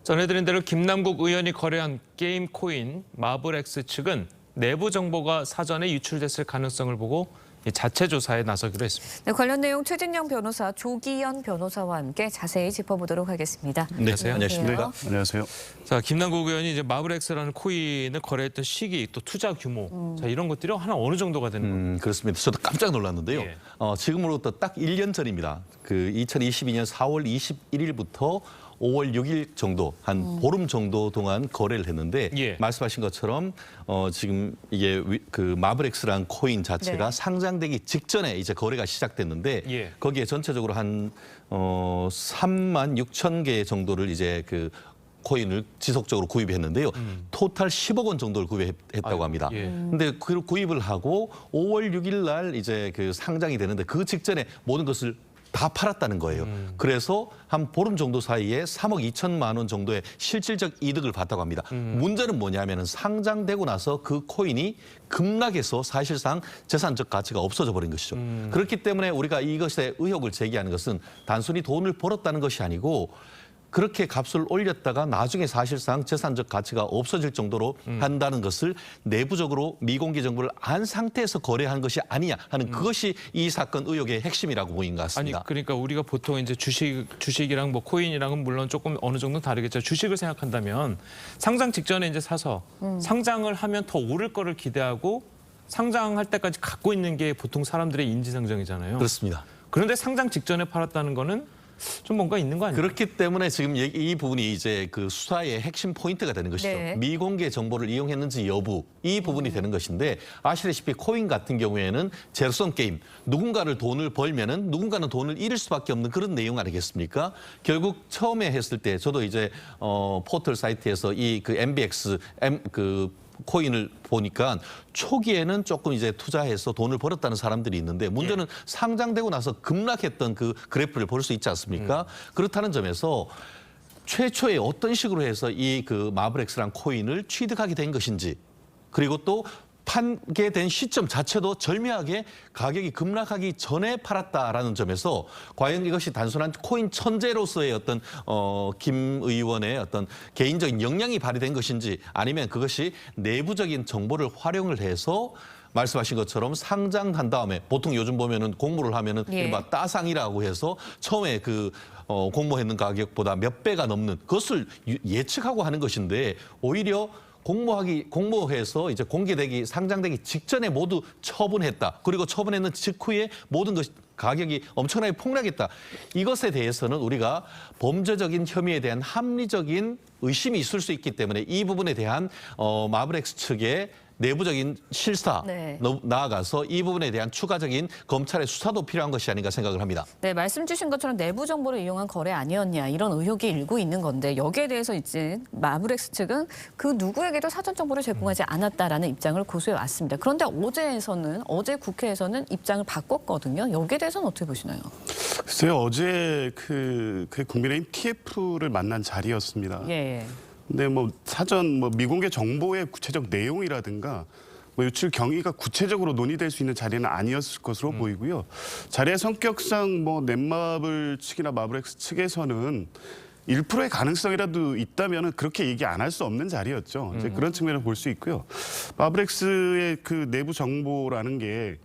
전해드린 대로 김남국 의원이 거래한 게임 코인 마블엑스 측은 내부 정보가 사전에 유출됐을 가능성을 보고 자체 조사에 나서기로 했습니다. 네, 관련 내용 최진영 변호사, 조기현 변호사와 함께 자세히 짚어보도록 하겠습니다. 네, 안녕하십니까? 안녕하세요. 자, 김남국 의원이 이제 마블엑스라는 코인을 거래했던 시기, 또 투자 규모, 자 이런 것들이 한 어느 정도가 되는 겁니까? 그렇습니다. 저도 깜짝 놀랐는데요. 예. 지금으로부터 딱 1년 전입니다. 그 2022년 4월 21일부터 5월 6일 정도, 한 보름 정도 동안 거래를 했는데 예. 말씀하신 것처럼 지금 이게 그 마블엑스라는 코인 자체가 네. 상장되기 직전에 이제 거래가 시작됐는데 예. 거기에 전체적으로 한 3만 6천 개 정도를 이제 그 코인을 지속적으로 구입했는데요. 토탈 10억 원 정도를 구입했다고 아이고, 합니다. 예. 근데 그 구입을 하고 5월 6일 날 이제 그 상장이 되는데 그 직전에 모든 것을 다 팔았다는 거예요. 그래서 한 보름 정도 사이에 3억 2천만 원 정도의 실질적 이득을 봤다고 합니다. 문제는 뭐냐면은 상장되고 나서 그 코인이 급락해서 사실상 재산적 가치가 없어져 버린 것이죠. 그렇기 때문에 우리가 이것에 의혹을 제기하는 것은 단순히 돈을 벌었다는 것이 아니고 그렇게 값을 올렸다가 나중에 사실상 재산적 가치가 없어질 정도로 한다는 것을 내부적으로 미공개 정보를 안 상태에서 거래한 것이 아니냐 하는 그것이 이 사건 의혹의 핵심이라고 보인 것 아니 같습니다. 그러니까 우리가 보통 이제 주식이랑 뭐 코인이랑은 물론 조금 어느 정도 다르겠죠. 주식을 생각한다면 상장 직전에 이제 사서 상장을 하면 더 오를 거를 기대하고 상장할 때까지 갖고 있는 게 보통 사람들의 인지상정이잖아요. 그렇습니다. 그런데 상장 직전에 팔았다는 거는 좀 뭔가 있는 거 아니에요? 그렇기 때문에 지금 이 부분이 이제 그 수사의 핵심 포인트가 되는 것이죠. 네. 미공개 정보를 이용했는지 여부 이 부분이 되는 것인데 아시다시피 코인 같은 경우에는 제로섬 게임 누군가를 돈을 벌면은 누군가는 돈을 잃을 수밖에 없는 그런 내용 아니겠습니까? 결국 처음에 했을 때 저도 이제 포털 사이트에서 이 그 MBX 코인을 보니까 초기에는 조금 이제 투자해서 돈을 벌었다는 사람들이 있는데 문제는 상장되고 나서 급락했던 그 그래프를 볼 수 있지 않습니까? 그렇다는 점에서 최초에 어떤 식으로 해서 이 그 마블엑스란 코인을 취득하게 된 것인지 그리고 또 판게 된 시점 자체도 절묘하게 가격이 급락하기 전에 팔았다라는 점에서 과연 이것이 단순한 코인 천재로서의 어떤 김 의원의 어떤 개인적인 역량이 발휘된 것인지 아니면 그것이 내부적인 정보를 활용을 해서 말씀하신 것처럼 상장한 다음에 보통 요즘 보면은 공모를 하면은 예. 이른바 따상이라고 해서 처음에 그 공모했는 가격보다 몇 배가 넘는 그것을 예측하고 하는 것인데 오히려 공모해서 이제 공개되기 상장되기 직전에 모두 처분했다. 그리고 처분했는 직후에 모든 것 가격이 엄청나게 폭락했다. 이것에 대해서는 우리가 범죄적인 혐의에 대한 합리적인 의심이 있을 수 있기 때문에 이 부분에 대한 마블엑스 측의 내부적인 실사 네. 나아가서 이 부분에 대한 추가적인 검찰의 수사도 필요한 것이 아닌가 생각을 합니다. 네, 말씀 주신 것처럼 내부 정보를 이용한 거래 아니었냐 이런 의혹이 일고 있는 건데 여기에 대해서 이제 마블엑스 측은 그 누구에게도 사전 정보를 제공하지 않았다라는 입장을 고수해 왔습니다. 그런데 어제 국회에서는 입장을 바꿨거든요. 여기에 대해서는 어떻게 보시나요? 글쎄요, 어제 그 국민의힘 TF를 만난 자리였습니다. 예. 근데 뭐 사전 미공개 정보의 구체적 내용이라든가 유출 경위가 구체적으로 논의될 수 있는 자리는 아니었을 것으로 보이고요. 자리의 성격상 넷마블 측이나 마블엑스 측에서는 1%의 가능성이라도 있다면 그렇게 얘기 안 할 수 없는 자리였죠. 이제 그런 측면을 볼 수 있고요. 마블엑스의 그 내부 정보라는 게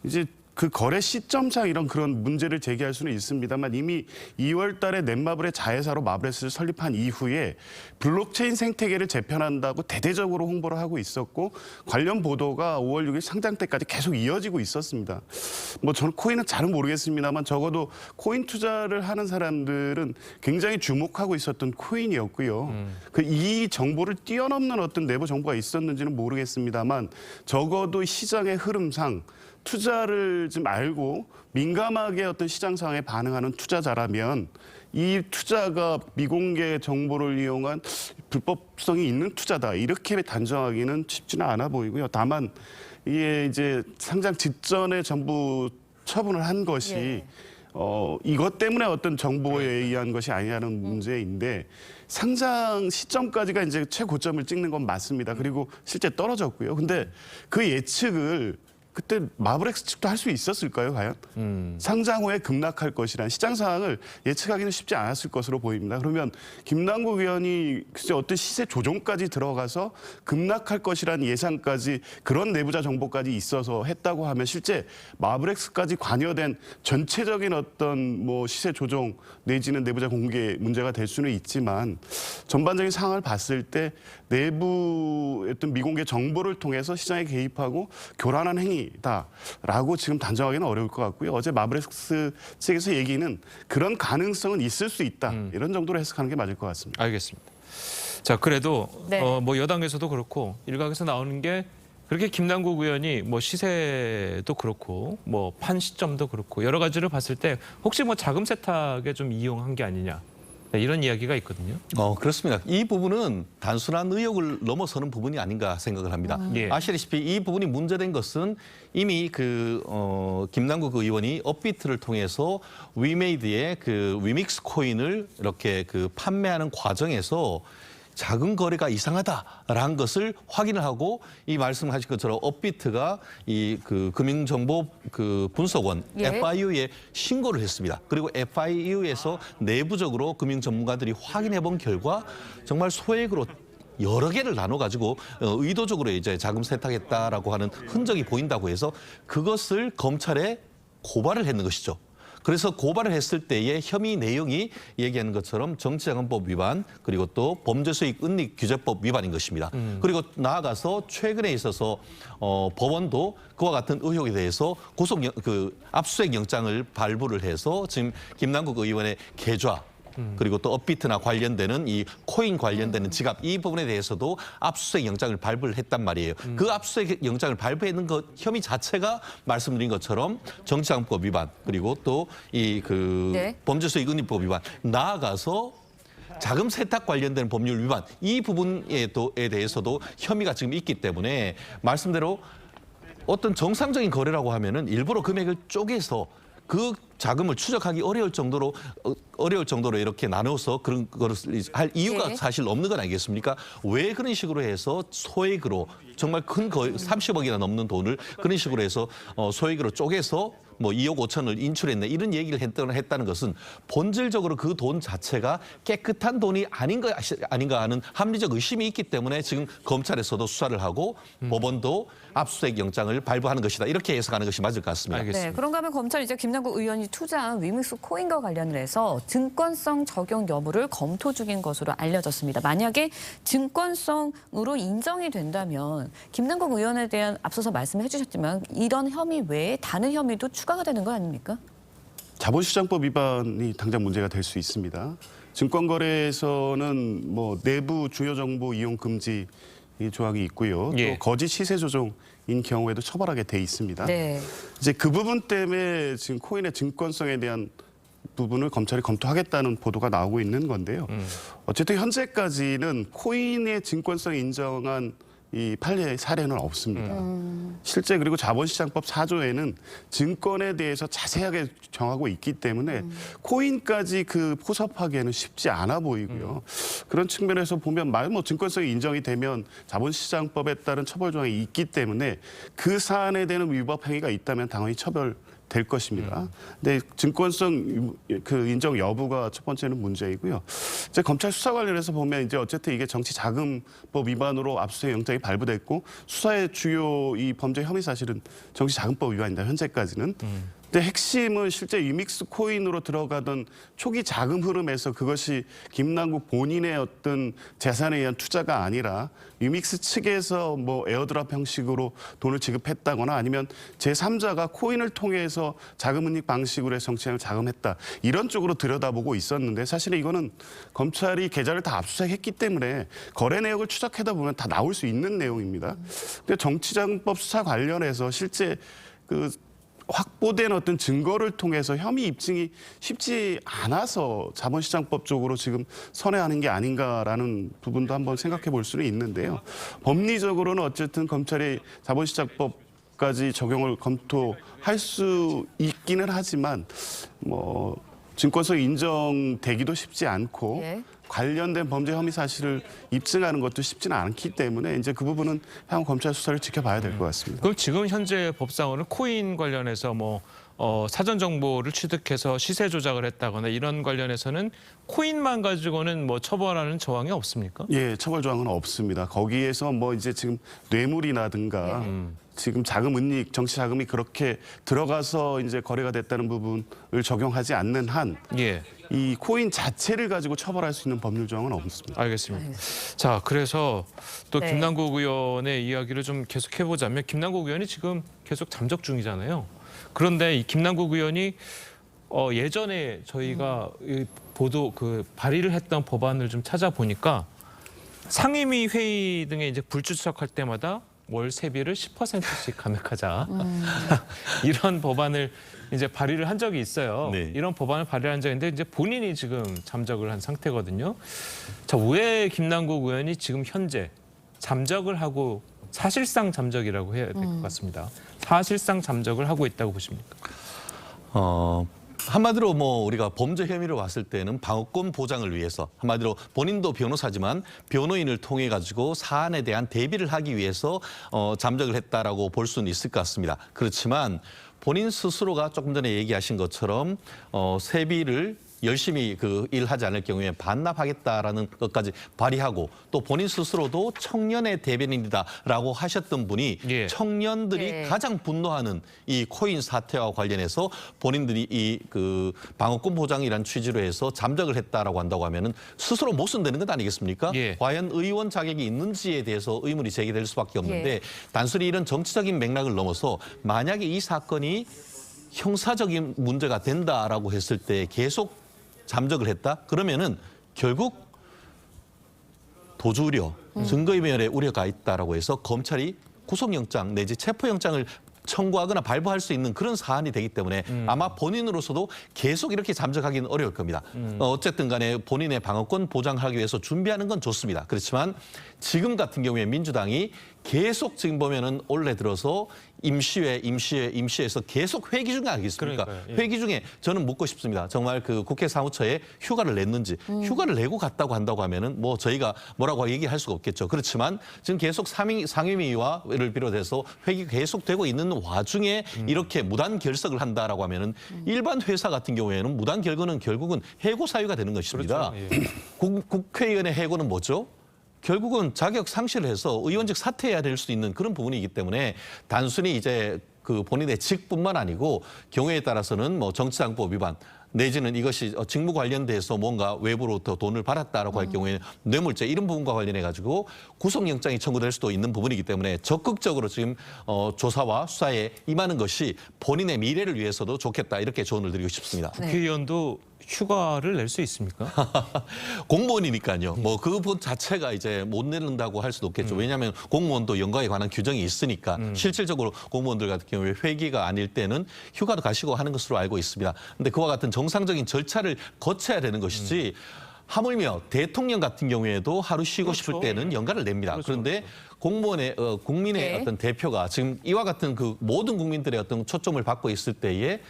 이제 그 거래 시점상 이런 그런 문제를 제기할 수는 있습니다만 이미 2월 달에 넷마블의 자회사로 마블엑스를 설립한 이후에 블록체인 생태계를 재편한다고 대대적으로 홍보를 하고 있었고 관련 보도가 5월 6일 상장 때까지 계속 이어지고 있었습니다. 저는 코인은 잘은 모르겠습니다만 적어도 코인 투자를 하는 사람들은 굉장히 주목하고 있었던 코인이었고요. 이 정보를 뛰어넘는 어떤 내부 정보가 있었는지는 모르겠습니다만 적어도 시장의 흐름상 투자를 좀 알고 민감하게 어떤 시장 상황에 반응하는 투자자라면 이 투자가 미공개 정보를 이용한 불법성이 있는 투자다 이렇게 단정하기는 쉽지는 않아 보이고요. 다만 이게 이제 상장 직전에 전부 처분을 한 것이 이것 때문에 어떤 정보에 의한 것이 아니냐는 문제인데 상장 시점까지가 이제 최고점을 찍는 건 맞습니다. 그리고 실제 떨어졌고요. 근데 그 예측을 그때 마블엑스 측도 할 수 있었을까요, 과연? 상장 후에 급락할 것이란 시장 상황을 예측하기는 쉽지 않았을 것으로 보입니다. 그러면 김남국 의원이 글쎄 어떤 시세 조정까지 들어가서 급락할 것이란 예상까지 그런 내부자 정보까지 있어서 했다고 하면 실제 마블엑스까지 관여된 전체적인 어떤 뭐 시세 조정 내지는 내부자 공개 문제가 될 수는 있지만 전반적인 상황을 봤을 때 내부 어떤 미공개 정보를 통해서 시장에 개입하고 교란한 행위다라고 지금 단정하기는 어려울 것 같고요. 어제 마블엑스 측에서 얘기는 그런 가능성은 있을 수 있다. 이런 정도로 해석하는 게 맞을 것 같습니다. 알겠습니다. 자, 그래도 네. 뭐 여당에서도 그렇고 일각에서 나오는 게 그렇게 김남국 의원이 뭐 시세도 그렇고 뭐 판 시점도 그렇고 여러 가지를 봤을 때 혹시 뭐 자금 세탁에 좀 이용한 게 아니냐. 네, 이런 이야기가 있거든요. 그렇습니다. 이 부분은 단순한 의혹을 넘어서는 부분이 아닌가 생각을 합니다. 예. 아시다시피 이 부분이 문제된 것은 이미 김남국 의원이 업비트를 통해서 위메이드의 그 위믹스 코인을 이렇게 판매하는 과정에서 자금 거래가 이상하다라는 것을 확인을 하고 이 말씀하신 것처럼 업비트가 이 금융정보 분석원 예. FIU에 신고를 했습니다. 그리고 FIU에서 내부적으로 금융 전문가들이 확인해 본 결과 정말 소액으로 여러 개를 나눠 가지고 의도적으로 이제 자금 세탁했다라고 하는 흔적이 보인다고 해서 그것을 검찰에 고발을 했는 것이죠. 그래서 고발을 했을 때의 혐의 내용이 얘기하는 것처럼 정치자금법 위반 그리고 또 범죄수익은닉규제법 위반인 것입니다. 그리고 나아가서 최근에 있어서 법원도 그와 같은 의혹에 대해서 압수수색 영장을 발부를 해서 지금 김남국 의원의 계좌 그리고 또 업비트나 관련되는 이 코인 관련되는 지갑 이 부분에 대해서도 압수수색 영장을 발부를 했단 말이에요. 그 압수수색 영장을 발부했는 것 혐의 자체가 말씀드린 것처럼 정치자금법 위반 그리고 또 네. 범죄수익은닉법 위반 나아가서 자금 세탁 관련된 법률 위반 이 부분에 대해서도 혐의가 지금 있기 때문에 말씀대로 어떤 정상적인 거래라고 하면은 일부러 금액을 쪼개서 그 자금을 추적하기 어려울 정도로 이렇게 나눠서 그런 것을 할 이유가 네. 사실 없는 건 아니겠습니까? 왜 그런 식으로 해서 소액으로 정말 큰 30억이나 넘는 돈을 그런 식으로 해서 소액으로 쪼개서 뭐 2억 5천을 인출했네 이런 얘기를 했다는 것은 본질적으로 그 돈 자체가 깨끗한 돈이 아닌가 하는 합리적 의심이 있기 때문에 지금 검찰에서도 수사를 하고 법원도 압수수색 영장을 발부하는 것이다 이렇게 해석하는 것이 맞을 것 같습니다. 알겠습니다. 네, 그런가 하면 검찰이 이제 김남국 의원이 투자한 위믹스 코인과 관련을 해서 증권성 적용 여부를 검토 중인 것으로 알려졌습니다. 만약에 증권성으로 인정이 된다면 김남국 의원에 대한 앞서서 말씀해 주셨지만 이런 혐의 외에 다른 혐의도 추가가 되는 거 아닙니까? 자본시장법 위반이 당장 문제가 될 수 있습니다. 증권거래에서는 뭐 내부 주요 정보 이용 금지 이 조항이 있고요. 예. 또 거짓 시세 조정인 경우에도 처벌하게 돼 있습니다. 네. 이제 그 부분 때문에 지금 코인의 증권성에 대한 부분을 검찰이 검토하겠다는 보도가 나오고 있는 건데요. 어쨌든 현재까지는 코인의 증권성 인정한 이 판례 사례는 없습니다. 실제 그리고 자본시장법 4조에는 증권에 대해서 자세하게 정하고 있기 때문에 코인까지 포섭하기에는 쉽지 않아 보이고요. 그런 측면에서 보면 뭐 증권성이 인정이 되면 자본시장법에 따른 처벌 조항이 있기 때문에 그 사안에 대한 위법 행위가 있다면 당연히 처벌될 것입니다. 근데 증권성 인정 여부가 첫 번째는 문제이고요. 이제 검찰 수사 관련해서 보면 이제 어쨌든 이게 정치자금법 위반으로 압수수색 영장이 발부됐고 수사의 주요 이 범죄 혐의 사실은 정치자금법 위반이다 현재까지는. 근데 핵심은 실제 위믹스 코인으로 들어가던 초기 자금 흐름에서 그것이 김남국 본인의 어떤 재산에 의한 투자가 아니라 위믹스 측에서 뭐 에어드랍 형식으로 돈을 지급했다거나 아니면 제3자가 코인을 통해서 자금 은닉 방식으로 해서 정치자금을 자금했다. 이런 쪽으로 들여다보고 있었는데 사실은 이거는 검찰이 계좌를 다 압수수색했기 때문에 거래 내역을 추적하다 보면 다 나올 수 있는 내용입니다. 근데 정치자금법 수사 관련해서 실제 확보된 어떤 증거를 통해서 혐의 입증이 쉽지 않아서 자본시장법 쪽으로 지금 선회하는 게 아닌가라는 부분도 한번 생각해 볼 수는 있는데요. 법리적으로는 어쨌든 검찰이 자본시장법까지 적용을 검토할 수 있기는 하지만 뭐 증권성 인정되기도 쉽지 않고 예. 관련된 범죄 혐의 사실을 입증하는 것도 쉽지는 않기 때문에 이제 그 부분은 향후 검찰 수사를 지켜봐야 될 것 같습니다. 그럼 지금 현재 법상으로는 코인 관련해서 뭐 사전 정보를 취득해서 시세 조작을 했다거나 이런 관련해서는 코인만 가지고는 뭐 처벌하는 조항이 없습니까? 예, 처벌 조항은 없습니다. 거기에서 뭐 이제 지금 뇌물이라든가 지금 자금 은닉, 정치 자금이 그렇게 들어가서 이제 거래가 됐다는 부분을 적용하지 않는 한 예. 이 코인 자체를 가지고 처벌할 수 있는 법률 조항은 없습니다. 알겠습니다. 자, 그래서 또 네. 김남국 의원의 이야기를 좀 계속 해보자면 김남국 의원이 지금 계속 잠적 중이잖아요. 그런데 이 김남국 의원이 예전에 저희가 이 발의를 했던 법안을 좀 찾아보니까 상임위 회의 등에 이제 불출석할 때마다 월 세비를 10%씩 감액하자 이런 법안을 이제 발의를 한 적이 있어요. 네. 이런 법안을 발의한 적이 있는데 이제 본인이 지금 잠적을 한 상태거든요. 자, 왜 김남국 의원이 지금 현재 잠적을 하고 사실상 잠적이라고 해야 될 것 같습니다. 사실상 잠적을 하고 있다고 보십니까? 한마디로 뭐 우리가 범죄 혐의로 봤을 때는 방어권 보장을 위해서 한마디로 본인도 변호사지만 변호인을 통해 가지고 사안에 대한 대비를 하기 위해서 잠적을 했다라고 볼 수는 있을 것 같습니다. 그렇지만 본인 스스로가 조금 전에 얘기하신 것처럼 세비를 열심히 일하지 않을 경우에 반납하겠다라는 것까지 발의하고 또 본인 스스로도 청년의 대변인이다라고 하셨던 분이 예. 청년들이 예. 가장 분노하는 이 코인 사태와 관련해서 본인들이 이 방어권 보장이라는 취지로 해서 잠적을 했다라고 한다고 하면은 스스로 모순되는 것 아니겠습니까? 예. 과연 의원 자격이 있는지에 대해서 의문이 제기될 수밖에 없는데 예. 단순히 이런 정치적인 맥락을 넘어서 만약에 이 사건이 형사적인 문제가 된다라고 했을 때 계속 잠적을 했다? 그러면은 결국 도주 우려, 증거인멸의 우려가 있다라고 해서 검찰이 구속영장 내지 체포영장을 청구하거나 발부할 수 있는 그런 사안이 되기 때문에 아마 본인으로서도 계속 이렇게 잠적하기는 어려울 겁니다. 어쨌든 간에 본인의 방어권 보장하기 위해서 준비하는 건 좋습니다. 그렇지만 지금 같은 경우에 민주당이 계속 지금 보면은 올해 들어서 임시회에서 계속 회기 중에 아니겠습니까? 그러니까요. 예. 회기 중에 저는 묻고 싶습니다. 정말 국회 사무처에 휴가를 냈는지 휴가를 내고 갔다고 한다고 하면은 뭐 저희가 뭐라고 얘기할 수가 없겠죠. 그렇지만 지금 계속 상임위와를 비롯해서 회기 계속되고 있는 와중에 이렇게 무단 결석을 한다라고 하면은 일반 회사 같은 경우에는 무단 결근은 결국은 해고 사유가 되는 것입니다. 그렇죠. 예. 국회의원의 해고는 뭐죠? 결국은 자격 상실을 해서 의원직 사퇴해야 될 수 있는 그런 부분이기 때문에 단순히 이제 본인의 직뿐만 아니고 경우에 따라서는 뭐 정치장법 위반 내지는 이것이 직무 관련돼서 뭔가 외부로부터 돈을 받았다라고 할 경우에 뇌물죄 이런 부분과 관련해 가지고 구속영장이 청구될 수도 있는 부분이기 때문에 적극적으로 지금 조사와 수사에 임하는 것이 본인의 미래를 위해서도 좋겠다 이렇게 조언을 드리고 싶습니다. 국회의원도 휴가를 낼 수 있습니까? 공무원이니까요. 뭐 그 부분 자체가 이제 못 내는다고 할 수도 없겠죠. 왜냐하면 공무원도 연가에 관한 규정이 있으니까 실질적으로 공무원들 같은 경우에 회기가 아닐 때는 휴가도 가시고 하는 것으로 알고 있습니다. 근데 그와 같은 정상적인 절차를 거쳐야 되는 것이지 하물며 대통령 같은 경우에도 하루 쉬고 그렇죠. 싶을 때는 연가를 냅니다. 그렇죠. 그런데 공무원의 국민의 네. 어떤 대표가 지금 이와 같은 모든 국민들의 어떤 초점을 받고 있을 때에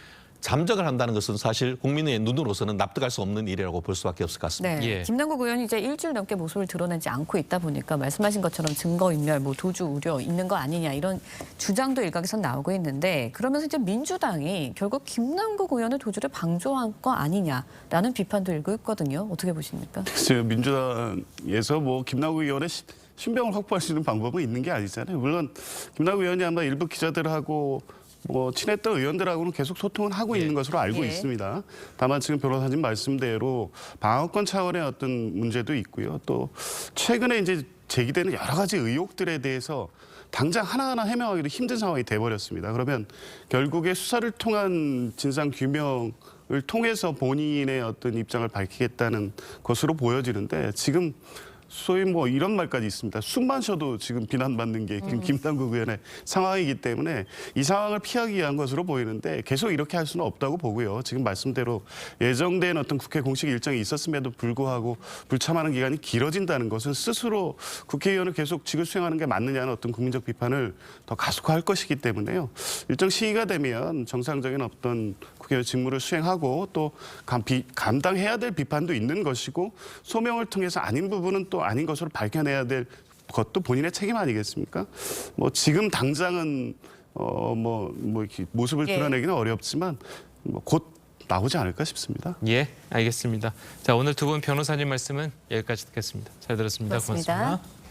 잠적을 한다는 것은 사실 국민의 눈으로서는 납득할 수 없는 일이라고 볼 수밖에 없을 것 같습니다. 네. 예. 김남국 의원이 이제 일주일 넘게 모습을 드러내지 않고 있다 보니까 말씀하신 것처럼 증거인멸, 뭐 도주 우려 있는 거 아니냐 이런 주장도 일각에서 나오고 있는데 그러면서 이제 민주당이 결국 김남국 의원의 도주를 방조한 거 아니냐라는 비판도 일고 있거든요. 어떻게 보십니까? 지금 민주당에서 뭐 김남국 의원의 신병을 확보할 수 있는 방법은 있는 게 아니잖아요. 물론 김남국 의원이 아마 일부 기자들하고 뭐 친했던 의원들하고는 계속 소통을 하고 있는 것으로 알고 예. 있습니다. 다만 지금 변호사님 말씀대로 방어권 차원의 어떤 문제도 있고요. 또 최근에 이제 제기되는 여러 가지 의혹들에 대해서 당장 하나하나 해명하기도 힘든 상황이 돼버렸습니다. 그러면 결국에 수사를 통한 진상 규명을 통해서 본인의 어떤 입장을 밝히겠다는 것으로 보여지는데 지금 소위 뭐 이런 말까지 있습니다. 숨만 쉬어도 지금 비난받는 게 김남국 의원의 상황이기 때문에 이 상황을 피하기 위한 것으로 보이는데 계속 이렇게 할 수는 없다고 보고요. 지금 말씀대로 예정된 어떤 국회 공식 일정이 있었음에도 불구하고 불참하는 기간이 길어진다는 것은 스스로 국회의원을 계속 직을 수행하는 게 맞느냐는 어떤 국민적 비판을 더 가속화할 것이기 때문에요. 일정 시기가 되면 정상적인 어떤 국회의원 직무를 수행하고 또 감당해야 될 비판도 있는 것이고 소명을 통해서 아닌 부분은 또 아닌 것으로 밝혀내야 될 것도 본인의 책임 아니겠습니까? 뭐 지금 당장은 이렇게 모습을 예. 드러내기는 어렵지만 뭐 곧 나오지 않을까 싶습니다. 예, 알겠습니다. 자, 오늘 두 분 변호사님 말씀은 여기까지 듣겠습니다. 잘 들었습니다. 고맙습니다. 고맙습니다.